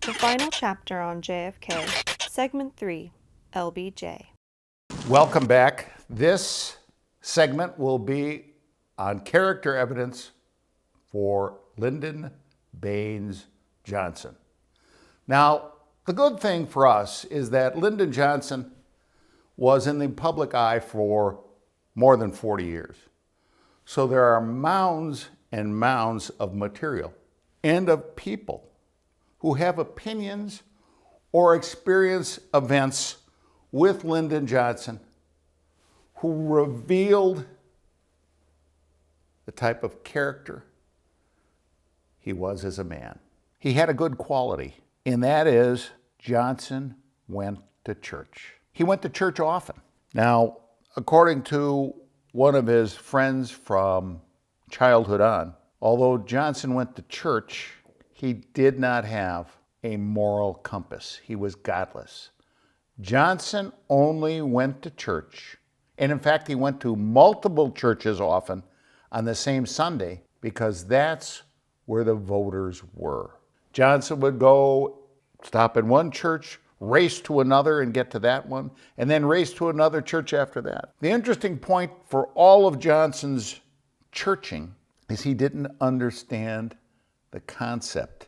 The final chapter on JFK, Segment 3, LBJ. Welcome back. This segment will be on character evidence for Lyndon Baines Johnson. Now, the good thing for us is that Lyndon Johnson was in the public eye for more than 40 years. So there are mounds and mounds of material and of people who have opinions or experience events with Lyndon Johnson who revealed the type of character he was as a man. He had a good quality, and that is Johnson went to church. He went to church often. Now, according to one of his friends from childhood on, although Johnson went to church, he did not have a moral compass. He was godless. Johnson only went to church, and in fact, he went to multiple churches often on the same Sunday because that's where the voters were. Johnson would go stop in one church, race to another and get to that one, and then race to another church after that. The interesting point for all of Johnson's churching is he didn't understand the concept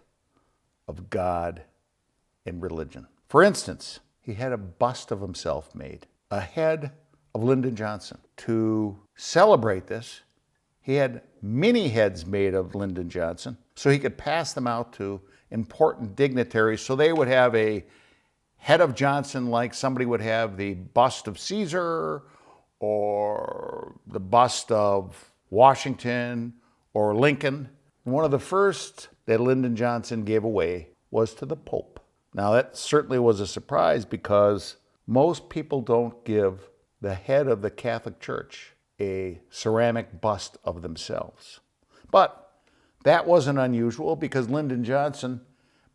of God and religion. For instance, he had a bust of himself made, a head of Lyndon Johnson. To celebrate this, he had many heads made of Lyndon Johnson so he could pass them out to important dignitaries so they would have a head of Johnson like somebody would have the bust of Caesar or the bust of Washington or Lincoln. One of the first that Lyndon Johnson gave away was to the Pope. Now that certainly was a surprise because most people don't give the head of the Catholic Church a ceramic bust of themselves. But that wasn't unusual because Lyndon Johnson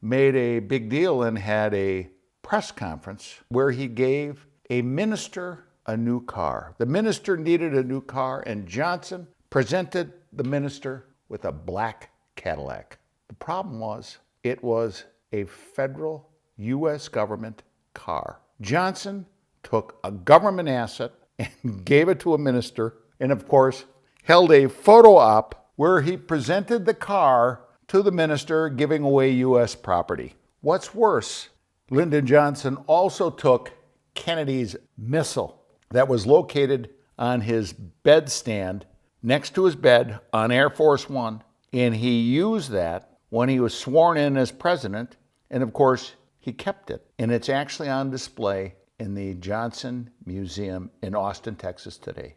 made a big deal and had a press conference where he gave a minister a new car. The minister needed a new car, and Johnson presented the minister with a black Cadillac. The problem was it was a federal U.S. government car. Johnson took a government asset and gave it to a minister, and of course, held a photo op where he presented the car to the minister, giving away U.S. property. What's worse, Lyndon Johnson also took Kennedy's missile that was located on his bedstand next to his bed on Air Force One, and he used that when he was sworn in as president, and of course, he kept it. And it's actually on display in the Johnson Museum in Austin, Texas today.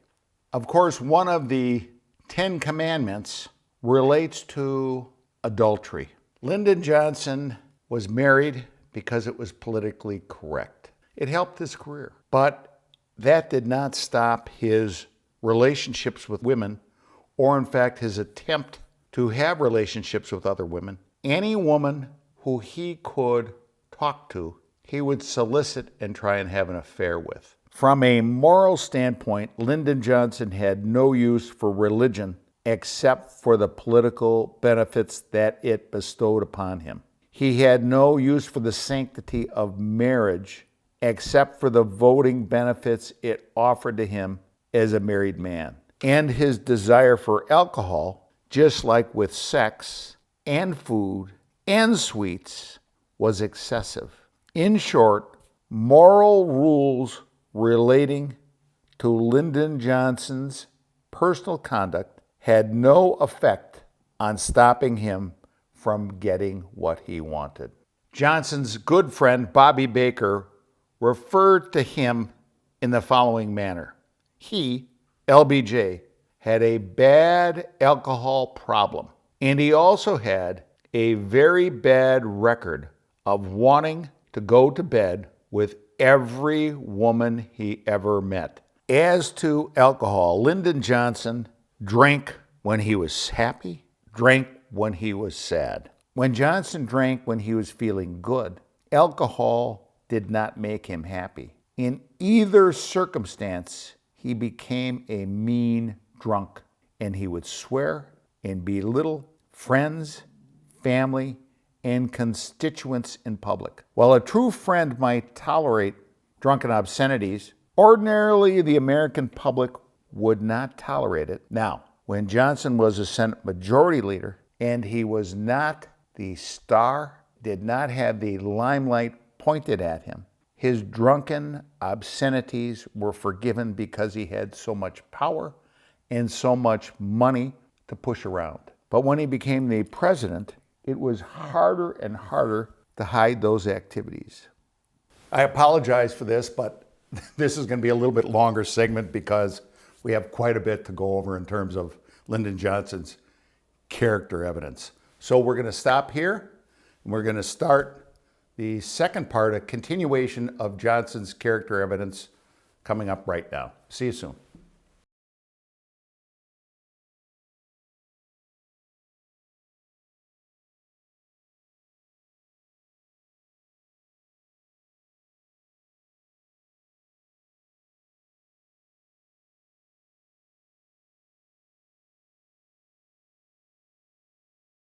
Of course, one of the 10 Commandments relates to adultery. Lyndon Johnson was married because it was politically correct. It helped his career. But that did not stop his relationships with women, or in fact, his attempt to have relationships with other women. Any woman who he could talk to, he would solicit and try and have an affair with. From a moral standpoint, Lyndon Johnson had no use for religion except for the political benefits that it bestowed upon him. He had no use for the sanctity of marriage except for the voting benefits it offered to him as a married man. And his desire for alcohol, just like with sex and food and sweets, was excessive. In short, moral rules relating to Lyndon Johnson's personal conduct had no effect on stopping him from getting what he wanted. Johnson's good friend, Bobby Baker, referred to him in the following manner. He, LBJ, had a bad alcohol problem, and he also had a very bad record of wanting to go to bed with every woman he ever met. As to alcohol, Lyndon Johnson drank when he was happy, drank when he was sad. When Johnson drank when he was feeling good, alcohol did not make him happy. In either circumstance, he became a mean drunk, and he would swear and belittle friends, family, and constituents in public. While a true friend might tolerate drunken obscenities, ordinarily the American public would not tolerate it. Now, when Johnson was a Senate Majority Leader and he was not the star, did not have the limelight pointed at him, his drunken obscenities were forgiven because he had so much power and so much money to push around. But when he became the president, it was harder and harder to hide those activities. I apologize for this, but this is going to be a little bit longer segment because we have quite a bit to go over in terms of Lyndon Johnson's character evidence. So we're going to stop here, and we're going to start the second part, a continuation of Johnson's character evidence, coming up right now. See you soon.